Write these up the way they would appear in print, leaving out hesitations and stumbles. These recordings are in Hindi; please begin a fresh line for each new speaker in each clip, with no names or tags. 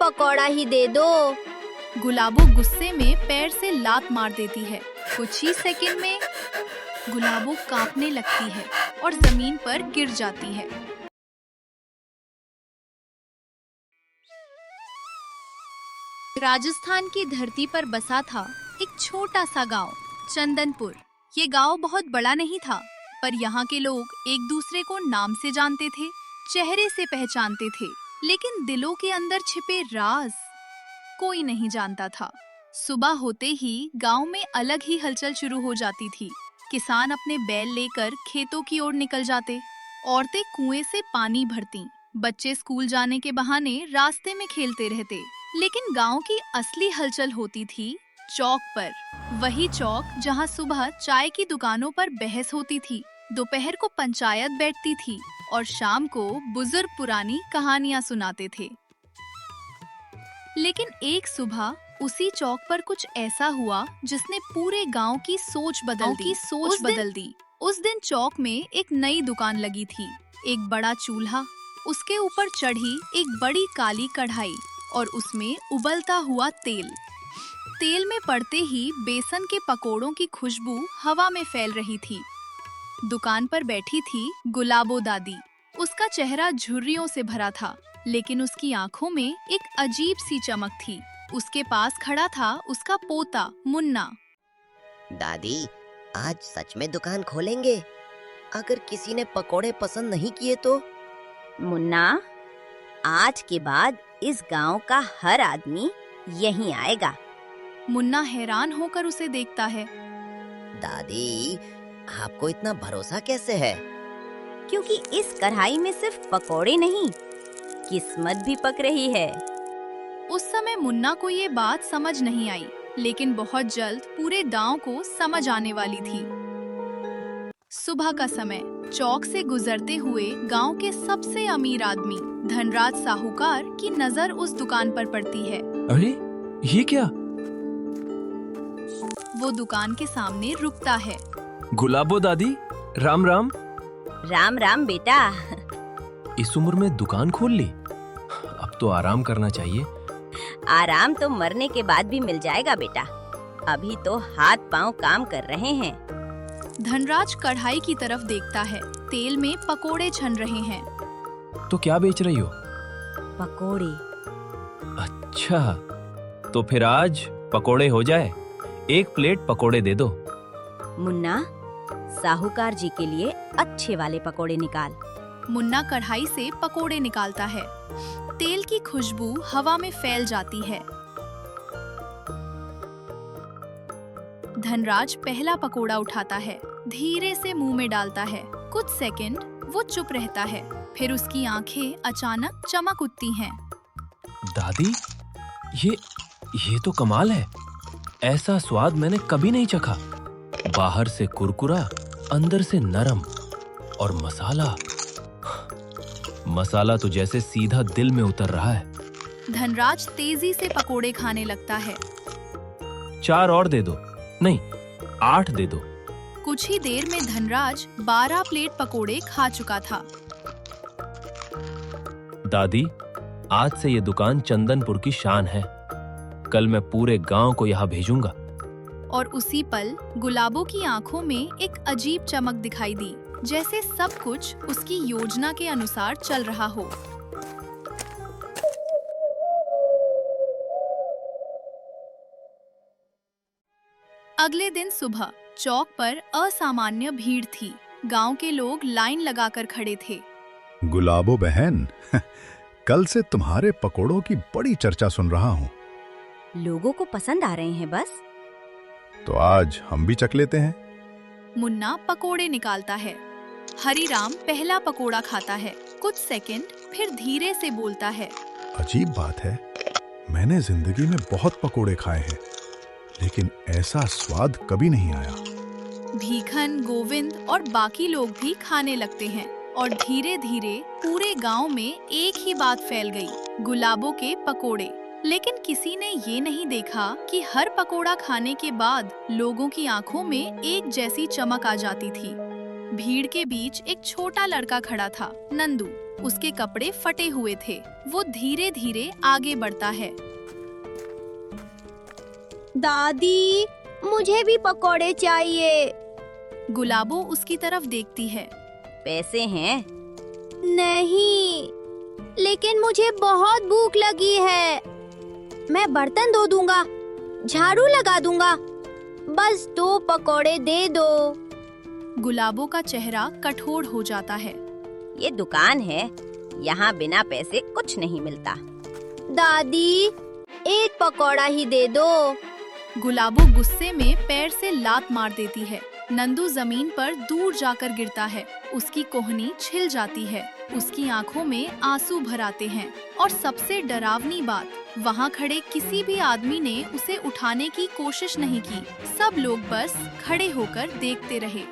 पकौड़ा ही दे दो।
गुलाबो गुस्से में पैर से लात मार देती है। कुछ ही सेकंड में गुलाबो कांपने लगती है और जमीन पर गिर जाती है। राजस्थान की धरती पर बसा था एक छोटा सा गांव, चंदनपुर। ये गांव बहुत बड़ा नहीं था, पर यहाँ के लोग एक दूसरे को नाम से जानते थे, चेहरे से पहचानते थे, लेकिन दिलों के अंदर छिपे राज कोई नहीं जानता था। सुबह होते ही गांव में अलग ही हलचल शुरू हो जाती थी। किसान अपने बैल लेकर खेतों की ओर निकल जाते, औरतें कुएं से पानी भरती, बच्चे स्कूल जाने के बहाने रास्ते में खेलते रहते। लेकिन गांव की असली हलचल होती थी चौक पर। वही चौक जहां सुबह चाय की दुकानों पर बहस होती थी, दोपहर को पंचायत बैठती थी और शाम को बुजुर्ग पुरानी कहानियां सुनाते थे। लेकिन एक सुबह उसी चौक पर कुछ ऐसा हुआ जिसने पूरे गांव की सोच बदल दी। उस दिन चौक में एक नई दुकान लगी थी। एक बड़ा चूल्हा, उसके ऊपर चढ़ी एक बड़ी काली कढ़ाई और उसमें उबलता हुआ तेल। तेल में पड़ते ही बेसन के पकोड़ों की खुशबू हवा में फैल रही थी। दुकान पर बैठी थी गुलाबो दादी। उसका चेहरा झुर्रियों से भरा था, लेकिन उसकी आंखों में एक अजीब सी चमक थी। उसके पास खड़ा था उसका पोता मुन्ना।
दादी, आज सच में दुकान खोलेंगे? अगर किसी ने पकोड़े पसंद नहीं किए तो?
मुन्ना, आज के बाद इस गांव का हर आदमी यहीं आएगा।
मुन्ना हैरान होकर उसे देखता है।
दादी, आपको इतना भरोसा कैसे है?
क्योंकि इस कढ़ाई में सिर्फ पकोड़े नहीं, किस्मत भी पक रही है।
उस समय मुन्ना को ये बात समझ नहीं आई, लेकिन बहुत जल्द पूरे गांव को समझ आने वाली थी। सुबह का समय, चौक से गुजरते हुए गांव के सबसे अमीर आदमी धनराज साहूकार की नजर उस दुकान पर पड़ती है।
अरे ये क्या?
वो दुकान के सामने रुकता है।
गुलाबो दादी, राम राम।
राम राम बेटा।
इस उम्र में दुकान खोल ली? अब तो आराम करना चाहिए।
आराम तो मरने के बाद भी मिल जाएगा बेटा, अभी तो हाथ पांव काम कर रहे हैं।
धनराज कढ़ाई की तरफ देखता है। तेल में पकोड़े छन रहे हैं।
तो क्या बेच रही हो?
पकोड़े।
अच्छा, तो फिर आज पकोड़े हो जाए। एक प्लेट पकोड़े दे दो।
मुन्ना, साहूकार जी के लिए अच्छे वाले पकोड़े निकाल।
मुन्ना कढ़ाई से पकोड़े निकालता है। तेल की खुशबू हवा में फैल जाती है। धनराज पहला पकोड़ा उठाता है, धीरे से मुंह में डालता है। कुछ सेकंड वो चुप रहता है, फिर उसकी आंखें अचानक चमक उठती हैं।
दादी, ये तो कमाल है। ऐसा स्वाद मैंने कभी नहीं चखा। बाहर से कुरकुरा, अंदर से नरम, और मसाला तो जैसे सीधा दिल में उतर रहा है।
धनराज तेजी से पकोड़े खाने लगता है।
4 और दे दो। नहीं, 8 दे दो।
कुछ ही देर में धनराज 12 प्लेट पकोड़े खा चुका था।
दादी, आज से ये दुकान चंदनपुर की शान है। कल मैं पूरे गांव को यहाँ भेजूंगा।
और उसी पल गुलाबो की आंखों में एक अजीब चमक दिखाई दी, जैसे सब कुछ उसकी योजना के अनुसार चल रहा हो। अगले दिन सुबह चौक पर असामान्य भीड़ थी। गांव के लोग लाइन लगाकर खड़े थे।
गुलाबो बहन, कल से तुम्हारे पकोड़ों की बड़ी चर्चा सुन रहा हूँ।
लोगों को पसंद आ रहे हैं बस।
तो आज हम भी चख लेते हैं।
मुन्ना पकोड़े निकालता है। हरीराम पहला पकोड़ा खाता है। कुछ सेकंड, फिर धीरे से बोलता है।
अजीब बात है, मैंने जिंदगी में बहुत पकोड़े खाए हैं, लेकिन ऐसा स्वाद कभी नहीं आया।
भीखन, गोविंद और बाकी लोग भी खाने लगते हैं और धीरे धीरे पूरे गांव में एक ही बात फैल गई, गुलाबो के पकोड़े। लेकिन किसी ने ये नहीं देखा कि हर पकोड़ा खाने के बाद लोगों की आंखों में एक जैसी चमक आ जाती थी। भीड़ के बीच एक छोटा लड़का खड़ा था, नंदू। उसके कपड़े फटे हुए थे। वो धीरे धीरे आगे बढ़ता है।
दादी, मुझे भी पकोड़े चाहिए।
गुलाबो उसकी तरफ देखती है।
पैसे हैं? नहीं, लेकिन मुझे बहुत भूख लगी है। मैं बर्तन धो दूंगा, झाड़ू लगा दूंगा, बस 2 पकोड़े दे दो।
गुलाबो का चेहरा कठोर हो जाता है।
ये दुकान है, यहाँ बिना पैसे कुछ नहीं मिलता। दादी, 1 पकोड़ा ही दे दो।
गुलाबो गुस्से में पैर से लात मार देती है। नंदू जमीन पर दूर जाकर गिरता है। उसकी कोहनी छिल जाती है। उसकी आंखों में आंसू भर आते हैं। और सबसे डरावनी बात, वहाँ खड़े किसी भी आदमी ने उसे उठाने की कोशिश नहीं की। सब लोग बस खड़े होकर देखते रहे।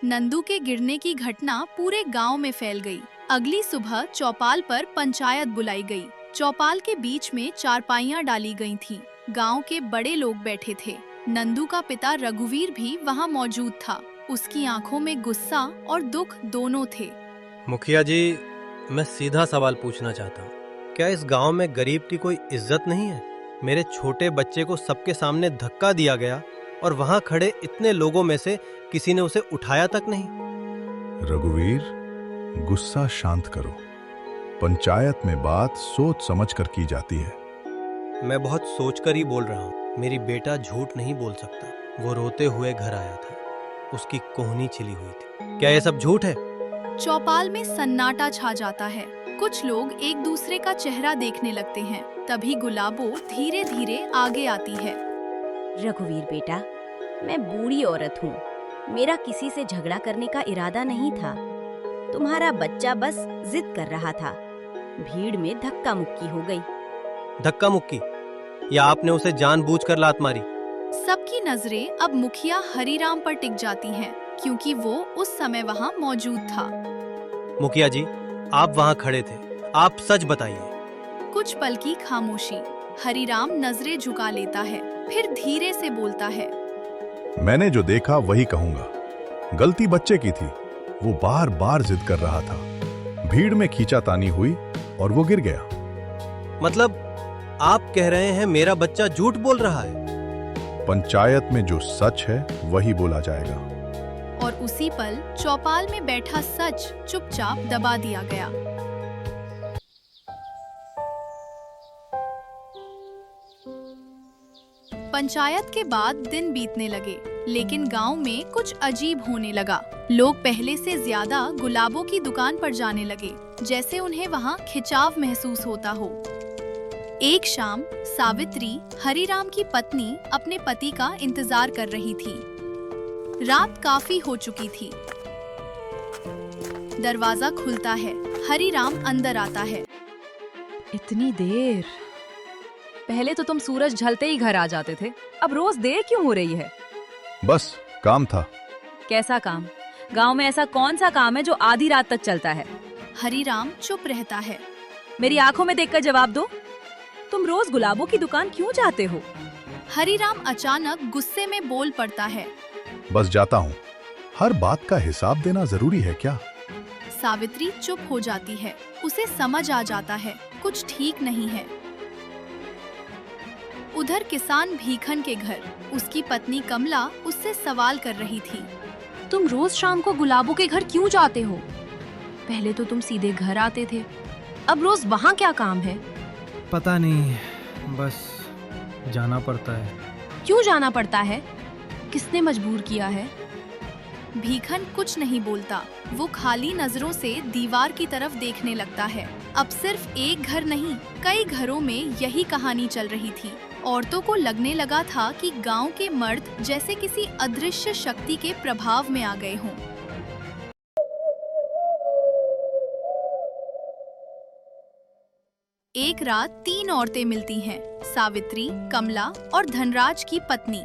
नंदू के गिरने की घटना पूरे गांव में फैल गई। अगली सुबह चौपाल पर पंचायत बुलाई गई। चौपाल के बीच में चारपाइयां डाली गई थीं। गांव के बड़े लोग बैठे थे। नंदू का पिता रघुवीर भी वहां मौजूद था। उसकी आंखों में गुस्सा और दुख दोनों थे।
मुखिया जी, मैं सीधा सवाल पूछना चाहता हूँ। क्या इस गांव में गरीब की कोई इज्जत नहीं है? मेरे छोटे बच्चे को सबके सामने धक्का दिया गया और वहां खड़े इतने लोगों में से किसी ने उसे उठाया तक नहीं।
रघुवीर, गुस्सा शांत करो। पंचायत में बात सोच समझ कर की जाती है।
मैं बहुत सोचकर ही बोल रहा हूँ। मेरी बेटा झूठ नहीं बोल सकता। वो रोते हुए घर आया था। उसकी कोहनी छिली हुई थी। क्या ये सब झूठ है?
चौपाल में सन्नाटा छा जाता है। कुछ लोग एक दूसरे का चेहरा देखने लगते हैं। तभी गुलाबो धीरे धीरे आगे आती है।
रघुवीर बेटा, मैं बूढ़ी औरत हूँ। मेरा किसी से झगड़ा करने का इरादा नहीं था। तुम्हारा बच्चा बस जिद कर रहा था। भीड़ में धक्का मुक्की हो गई।
धक्का मुक्की? या आपने उसे जानबूझकर लात मारी?
सबकी नजरें अब मुखिया हरिराम पर टिक जाती हैं, क्योंकि वो उस समय वहाँ मौजूद था।
मुखिया जी, आप वहाँ खड़े थे। आप सच बताइए।
कुछ पल की खामोशी। हरिराम नजरें झुका लेता है, फिर धीरे से बोलता है।
मैंने जो देखा वही कहूंगा। गलती बच्चे की थी। वो बार बार जिद कर रहा था। भीड़ में खींचातानी हुई और वो गिर गया।
मतलब आप कह रहे हैं मेरा बच्चा झूठ बोल रहा है?
पंचायत में जो सच है वही बोला जाएगा।
और उसी पल चौपाल में बैठा सच चुपचाप दबा दिया गया। पंचायत के बाद दिन बीतने लगे, लेकिन गांव में कुछ अजीब होने लगा। लोग पहले से ज्यादा गुलाबों की दुकान पर जाने लगे, जैसे उन्हें वहां खिंचाव महसूस होता हो। एक शाम सावित्री, हरिराम की पत्नी, अपने पति का इंतजार कर रही थी। रात काफी हो चुकी थी। दरवाजा खुलता है। हरिराम अंदर आता है।
इतनी देर? पहले तो तुम सूरज ढलते ही घर आ जाते थे, अब रोज देर क्यों हो रही है?
बस काम था।
कैसा काम? गांव में ऐसा कौन सा काम है जो आधी रात तक चलता है?
हरिराम चुप रहता है।
मेरी आंखों में देखकर जवाब दो। तुम रोज गुलाबों की दुकान क्यों जाते हो?
हरिराम अचानक गुस्से में बोल पड़ता है।
बस जाता हूँ। हर बात का हिसाब देना जरूरी है क्या?
सावित्री चुप हो जाती है। उसे समझ आ जाता है कुछ ठीक नहीं है। उधर किसान भीखन के घर उसकी पत्नी कमला उससे सवाल कर रही थी।
तुम रोज शाम को गुलाबों के घर क्यों जाते हो? पहले तो तुम सीधे घर आते थे, अब रोज वहाँ क्या काम है?
पता नहीं, बस जाना पड़ता है।
क्यों जाना पड़ता है? किसने मजबूर किया है?
भीखन कुछ नहीं बोलता। वो खाली नजरों से दीवार की तरफ देखने लगता है। अब सिर्फ एक घर नहीं, कई घरों में यही कहानी चल रही थी। औरतों को लगने लगा था कि गांव के मर्द जैसे किसी अदृश्य शक्ति के प्रभाव में आ गए हों। एक रात 3 औरतें मिलती हैं, सावित्री, कमला और धनराज की पत्नी।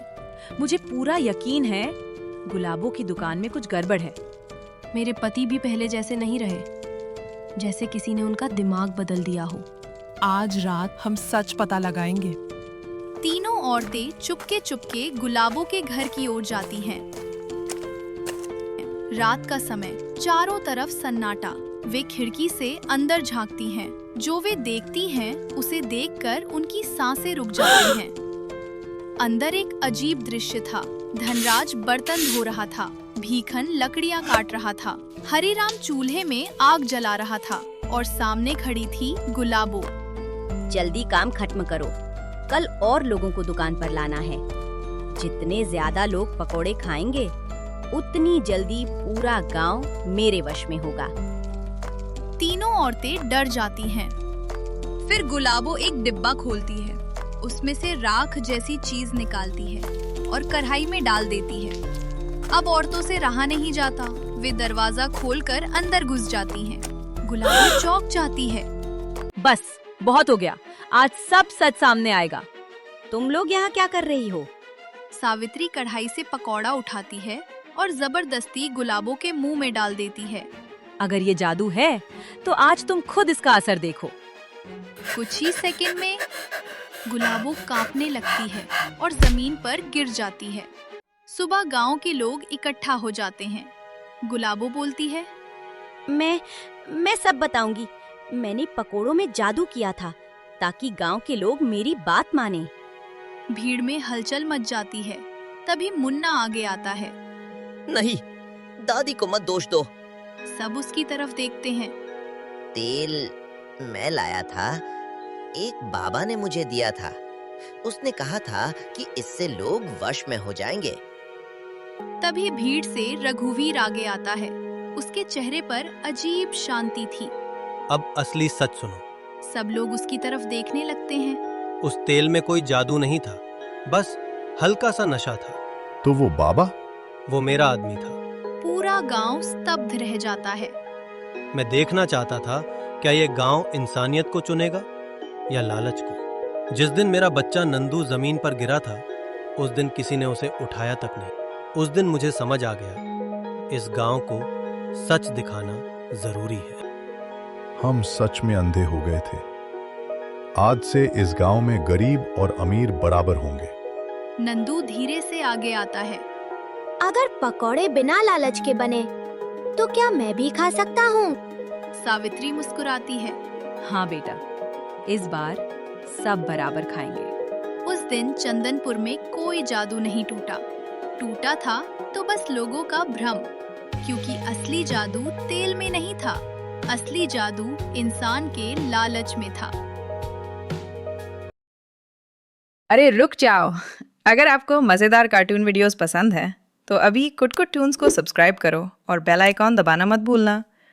मुझे पूरा यकीन है गुलाबों की दुकान में कुछ गड़बड़ है।
मेरे पति भी पहले जैसे नहीं रहे, जैसे किसी ने उनका दिमाग बदल दिया हो।
आज रात हम सच पता लगाएंगे।
तीनों औरतें चुपके चुपके गुलाबों के घर की ओर जाती हैं। रात का समय, चारों तरफ सन्नाटा। वे खिड़की से अंदर झांकती हैं। जो वे देखती हैं उसे देखकर उनकी सांसें रुक जाती हैं। अंदर एक अजीब दृश्य था। धनराज बर्तन धो रहा था, भीखन लकड़ियां काट रहा था, हरिराम चूल्हे में आग जला रहा था और सामने खड़ी थी गुलाबो।
जल्दी काम खत्म करो, कल और लोगों को दुकान पर लाना है। जितने ज्यादा लोग पकोड़े खाएंगे उतनी जल्दी पूरा गांव मेरे वश में होगा।
तीनों औरतें डर जाती हैं। फिर गुलाबो एक डिब्बा खोलती है, उसमें से राख जैसी चीज निकालती है और कढ़ाई में डाल देती है। अब औरतों से रहा नहीं जाता, वे दरवाजा खोलकर अंदर घुस जाती हैं। गुलाबो चौंक जाती है।
बस बहुत हो गया, आज सब सच सामने आएगा।
तुम लोग यहाँ क्या कर रही हो?
सावित्री कढ़ाई से पकौड़ा उठाती है और जबरदस्ती गुलाबो के मुंह में डाल देती है।
अगर ये जादू है तो आज तुम खुद इसका असर देखो।
कुछ ही सेकंड में गुलाबो कांपने लगती है और जमीन पर गिर जाती है। सुबह गांव के लोग इकट्ठा हो जाते हैं। गुलाबो बोलती है,
मैं सब बताऊंगी। मैंने पकोड़ों में जादू किया था ताकि गांव के लोग मेरी बात माने।
भीड़ में हलचल मच जाती है। तभी मुन्ना आगे आता है।
नहीं, दादी को मत दोष दो।
सब उसकी तरफ देखते हैं।
तेल मैं लाया था, एक बाबा ने मुझे दिया था। उसने कहा था कि इससे लोग वश में हो जाएंगे।
तभी भीड़ से रघुवीर आगे आता है। उसके चेहरे पर अजीब शांति थी।
अब असली सच सुनो।
सब लोग उसकी तरफ देखने लगते हैं।
उस तेल में कोई जादू नहीं था, बस हल्का सा नशा था।
तो वो बाबा?
वो मेरा आदमी था।
पूरा गांव स्तब्ध रह जाता है।
मैं देखना चाहता था क्या ये गांव इंसानियत को चुनेगा या लालच को। जिस दिन मेरा बच्चा नंदू जमीन पर गिरा था, उस दिन किसी ने उसे उठाया तक नहीं। उस दिन मुझे समझ आ गया, इस गांव को सच दिखाना जरूरी है।
हम सच में अंधे हो गए थे। आज से इस गांव में गरीब और अमीर बराबर होंगे।
नंदू धीरे से आगे आता है।
अगर पकोड़े बिना लालच के बने तो क्या मैं भी खा सकता हूँ?
सावित्री मुस्कुराती है।
हाँ बेटा, इस बार सब बराबर खाएंगे।
उस दिन चंदनपुर में कोई जादू नहीं टूटा। टूटा था तो बस लोगों का भ्रम, क्योंकि असली जादू तेल में नहीं था। असली जादू इंसान के लालच में था।
अरे रुक जाओ, अगर आपको मज़ेदार कार्टून वीडियोस पसंद है तो अभी कुट कुट टून्स को सब्सक्राइब करो और बेल आइकॉन दबाना मत भूलना।